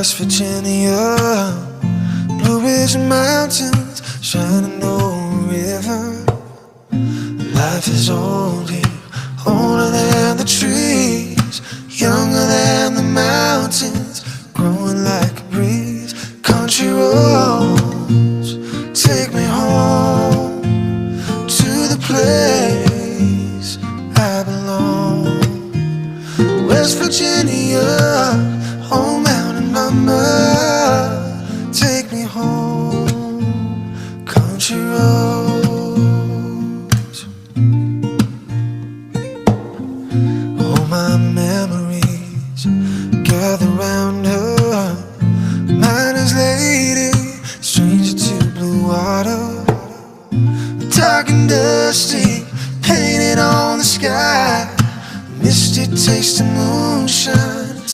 West Virginia, Blue Ridge Mountains, Shenandoah River. Life is old here, older than the trees, younger than the mountains, growing like a breeze. Country roads take me home to the place I belong. West Virginia, old mountain mama, take me home, country roads. All my memories gather round her, miner's lady, stranger to blue water, dark and dusty, painted on the sky, misty taste of moonshine.